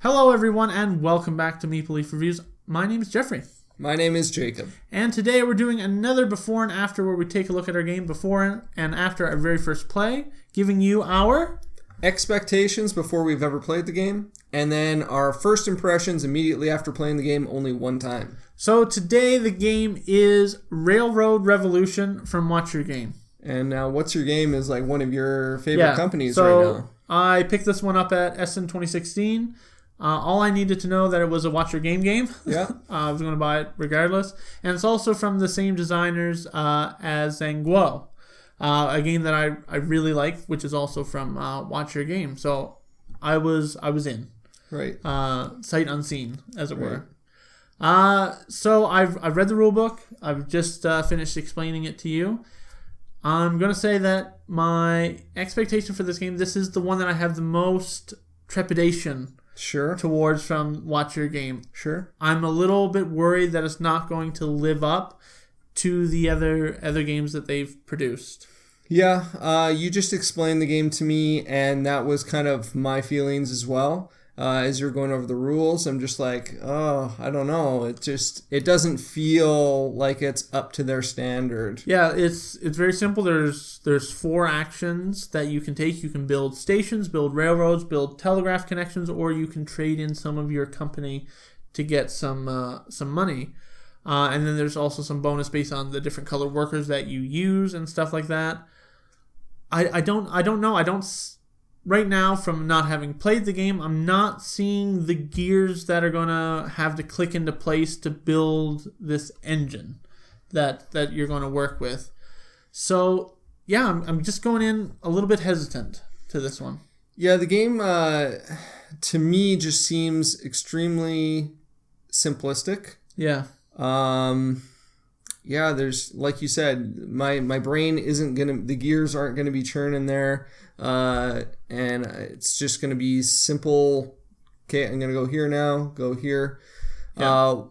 Hello everyone and welcome back to Maple Leaf Reviews. My name is Jeffrey. My name is Jacob. And today we're doing another before and after where we take a look at our game before and after our very first play, giving you our expectations before we've ever played the game, and then our first impressions immediately after playing the game only one time. So today the game is Railroad Revolution from Watch Your Game. And now What's Your Game is like one of your favorite companies so right now. I picked this one up at Essen 2016. All I needed to know that it was a Watch Your Game game. Yeah. I was going to buy it regardless. And it's also from the same designers as Zhanguo, a game that I really like, which is also from Watch Your Game. So I was in. Right. Sight unseen, as it were. So I've read the rule book. I've just finished explaining it to you. I'm going to say that my expectation for this game, this is the one that I have the most trepidation towards from Watch Your Game. Sure. I'm a little bit worried that it's not going to live up to the other games that they've produced. Yeah, you just explained the game to me, and that was kind of my feelings as well. As you're going over the rules, I'm just like, oh, I don't know. It doesn't feel like it's up to their standard. Yeah, it's very simple. There's 4 actions that you can take. You can build stations, build railroads, build telegraph connections, or you can trade in some of your company to get some money. And then there's also some bonus based on the different color workers that you use and stuff like that. I don't know. Right now, from not having played the game, I'm not seeing the gears that are going to have to click into place to build this engine that you're going to work with. So, yeah, I'm just going in a little bit hesitant to this one. Yeah, the game, to me, just seems extremely simplistic. Yeah. Yeah, there's, like you said, my brain isn't going to, the gears aren't going to be churning there. And it's just going to be simple. Okay, I'm going to go here now, go here. Yeah.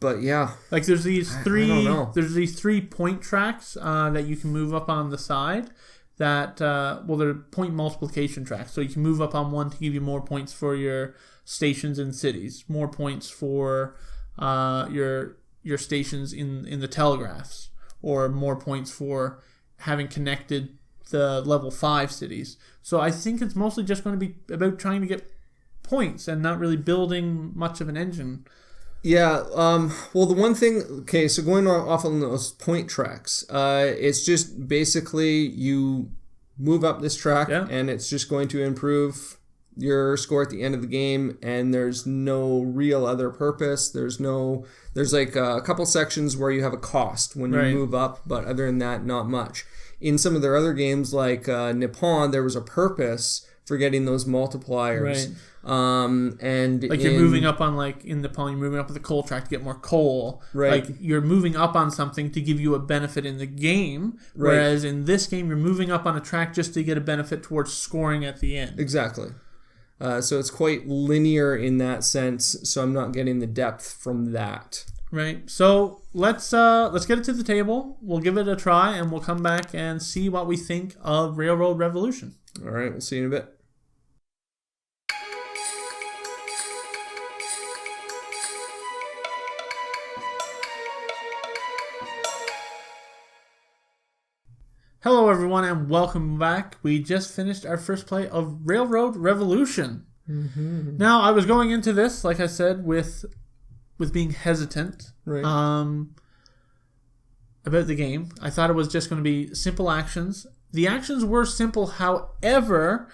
But yeah. Like there's these three point tracks that you can move up on the side that, they're point multiplication tracks. So you can move up on one to give you more points for your stations in cities, more points for your stations in the telegraphs, or more points for having connected the level 5 cities. So I think it's mostly just going to be about trying to get points and not really building much of an engine. Yeah, well, the one thing, okay, so going off on those point tracks, it's just basically you move up this track and it's just going to improve your score at the end of the game, and there's no real other purpose. There's like a couple sections where you have a cost when you move up, but other than that, not much. In some of their other games, like Nippon, there was a purpose for getting those multipliers. Right. And like you're moving up on, like in Nippon, you're moving up the coal track to get more coal. Right. Like you're moving up on something to give you a benefit in the game, whereas in this game, you're moving up on a track just to get a benefit towards scoring at the end. Exactly. So it's quite linear in that sense, so I'm not getting the depth from that. Right. So let's get it to the table. We'll give it a try, and we'll come back and see what we think of Railroad Revolution. All right. We'll see you in a bit. Hello, everyone, and welcome back. We just finished our first play of Railroad Revolution. Mm-hmm. Now, I was going into this, like I said, with being hesitant about the game. I thought it was just going to be simple actions. The actions were simple, however,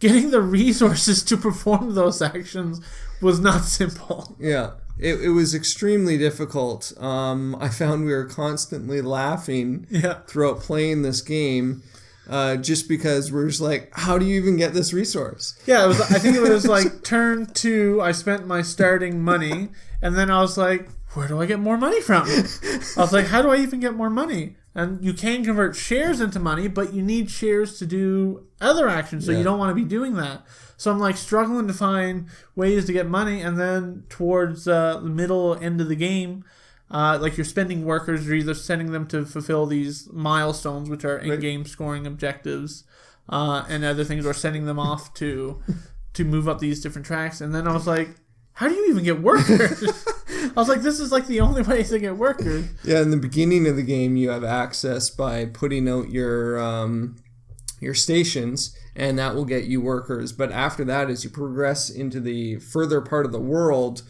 getting the resources to perform those actions was not simple. Yeah, it was extremely difficult. I found we were constantly laughing throughout playing this game. Just because we're just like, how do you even get this resource? Yeah, I think it was like turn 2, I spent my starting money, and then I was like, where do I get more money from? I was like, how do I even get more money? And you can convert shares into money, but you need shares to do other actions, so you don't want to be doing that. So I'm like struggling to find ways to get money, and then towards the middle end of the game, like you're spending workers, you're either sending them to fulfill these milestones, which are in-game scoring objectives, and other things, or sending them off to to move up these different tracks. And then I was like, how do you even get workers? I was like, this is like the only way to get workers. Yeah, in the beginning of the game, you have access by putting out your stations, and that will get you workers. But after that, as you progress into the further part of the world,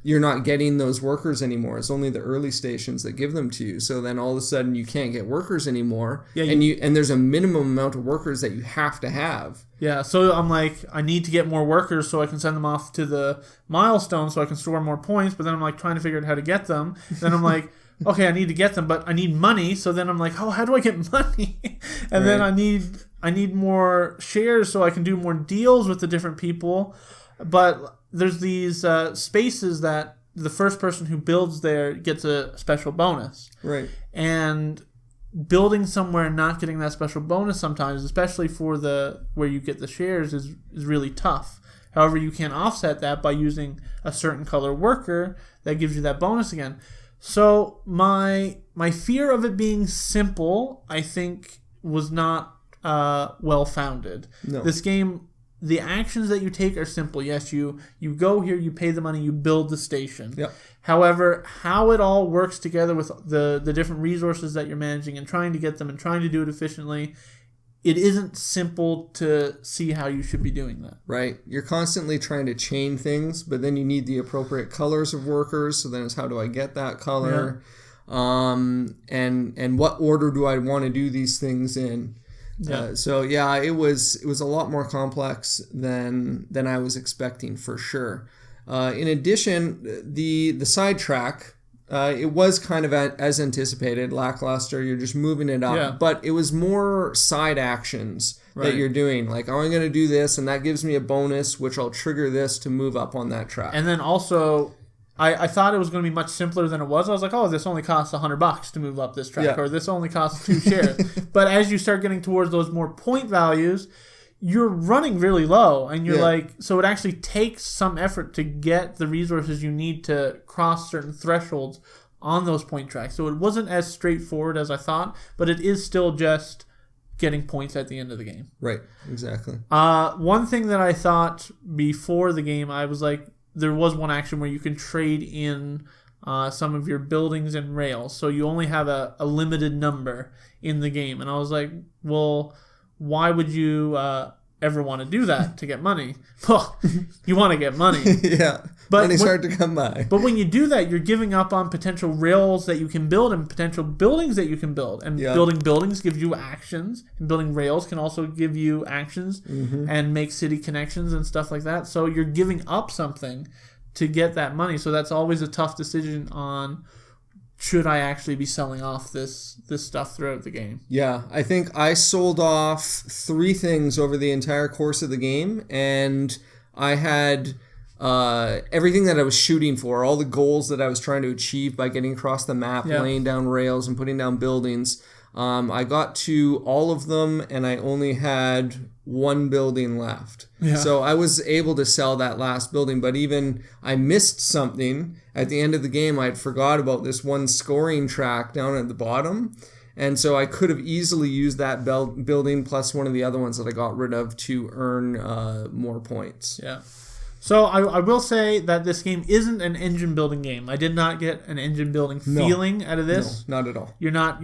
you're not getting those workers anymore. It's only the early stations that give them to you. So then all of a sudden you can't get workers anymore. Yeah, and there's a minimum amount of workers that you have to have. Yeah, so I'm like, I need to get more workers so I can send them off to the milestone so I can store more points. But then I'm like trying to figure out how to get them. Then I'm like, okay, I need to get them, but I need money. So then I'm like, oh, how do I get money? And then I need more shares so I can do more deals with the different people. But there's these spaces that the first person who builds there gets a special bonus. Right. And building somewhere and not getting that special bonus sometimes, especially for the where you get the shares, is really tough. However, you can offset that by using a certain color worker that gives you that bonus again. So my fear of it being simple, I think, was not well-founded. No. This game, the actions that you take are simple. Yes, you go here, you pay the money, you build the station. Yep. However, how it all works together with the different resources that you're managing and trying to get them and trying to do it efficiently, it isn't simple to see how you should be doing that. Right. You're constantly trying to chain things, but then you need the appropriate colors of workers. So then it's how do I get that color? Yeah. And what order do I want to do these things in? Yeah. It was a lot more complex than I was expecting, for sure. In addition, the sidetrack, it was kind of as anticipated, lackluster. You're just moving it up, but it was more side actions that you're doing. Like, oh, I'm going to do this, and that gives me a bonus, which I'll trigger this to move up on that track. And then also, I thought it was going to be much simpler than it was. I was like, oh, this only costs $100 to move up this track, or this only costs 2 shares. But as you start getting towards those more point values, you're running really low, and you're like, so it actually takes some effort to get the resources you need to cross certain thresholds on those point tracks. So it wasn't as straightforward as I thought, but it is still just getting points at the end of the game. Right, exactly. One thing that I thought before the game, I was like, there was one action where you can trade in some of your buildings and rails. So you only have a limited number in the game. And I was like, well, why would you ever want to do that to get money? Well, you want to get money. Yeah, but money's hard to come by. But when you do that, you're giving up on potential rails that you can build and potential buildings that you can build. And building buildings gives you actions, and building rails can also give you actions and make city connections and stuff like that. So you're giving up something to get that money. So that's always a tough decision on, should I actually be selling off this stuff throughout the game? Yeah, I think I sold off 3 things over the entire course of the game, and I had everything that I was shooting for, all the goals that I was trying to achieve by getting across the map, laying down rails and putting down buildings. I got to all of them, and I only had 1 building left. Yeah. So I was able to sell that last building, but even I missed something. At the end of the game, I had forgot about this one scoring track down at the bottom, and so I could have easily used that building plus one of the other ones that I got rid of to earn more points. Yeah. So I will say that this game isn't an engine building game. I did not get an engine building feeling out of this. No, not at all. You're not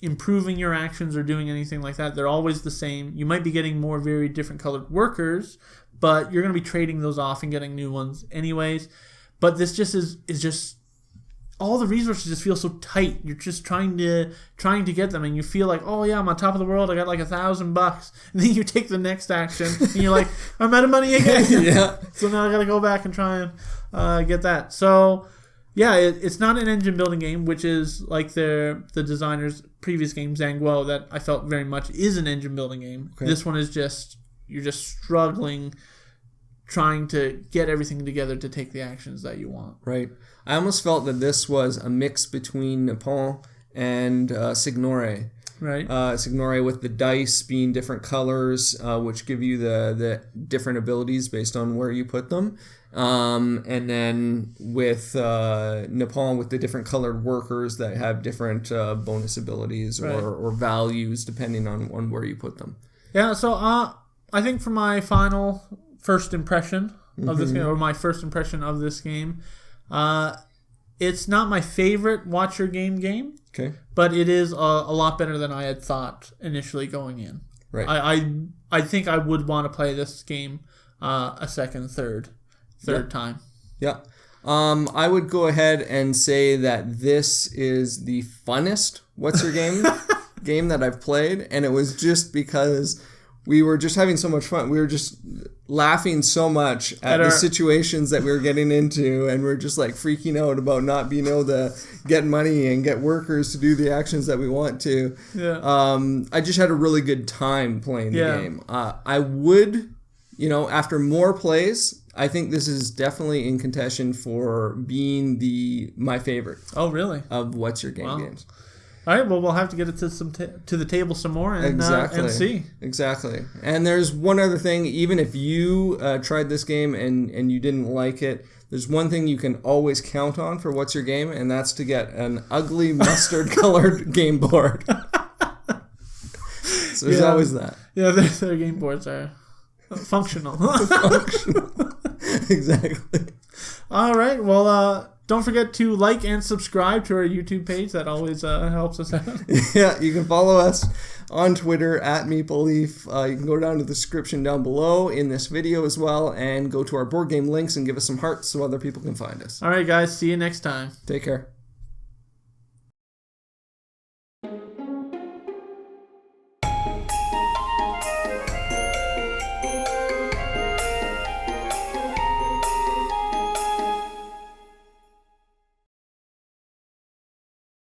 improving your actions or doing anything like that. They're always the same. You might be getting more very different colored workers, but you're going to be trading those off and getting new ones anyways. But this just is just all the resources just feel so tight. You're just trying to get them, and you feel like, oh yeah, I'm on top of the world. I got like $1,000, and then you take the next action, and you're like, I'm out of money again. Yeah. So now I got to go back and try and get that. So yeah, it's not an engine building game, which is like the designer's previous game, Zhanguo, that I felt very much is an engine building game. Okay. This one is you're just struggling, trying to get everything together to take the actions that you want. Right. I almost felt that this was a mix between Nippon and Signore. Right. Signore with the dice being different colors, which give you the different abilities based on where you put them. And then with Nippon with the different colored workers that have different bonus abilities or values depending on where you put them. Yeah, so I think for my final first impression of this game, or my first impression of this game. It's not my favorite watch your game. Okay. But it is a lot better than I had thought initially going in. Right. I think I would want to play this game a second, third time. Yeah. I would go ahead and say that this is the funnest What's Your Game game that I've played, and it was just because we were just having so much fun. We were just laughing so much at the situations that we were getting into, and we're just like freaking out about not being able to get money and get workers to do the actions that we want to. Yeah. I just had a really good time playing the game. I would, after more plays, I think this is definitely in contention for being my favorite. Oh, really? Of What's Your Game games. All right, well, we'll have to get it to the table some more and see. Exactly. And there's one other thing. Even if you tried this game and you didn't like it, there's one thing you can always count on for What's Your Game, and that's to get an ugly mustard-colored game board. So there's always that. Yeah, their game boards are functional. Exactly. All right, well... don't forget to like and subscribe to our YouTube page. That always helps us out. Yeah, you can follow us on Twitter at MeepleLeaf. You can go down to the description down below in this video as well and go to our board game links and give us some hearts so other people can find us. All right, guys. See you next time. Take care.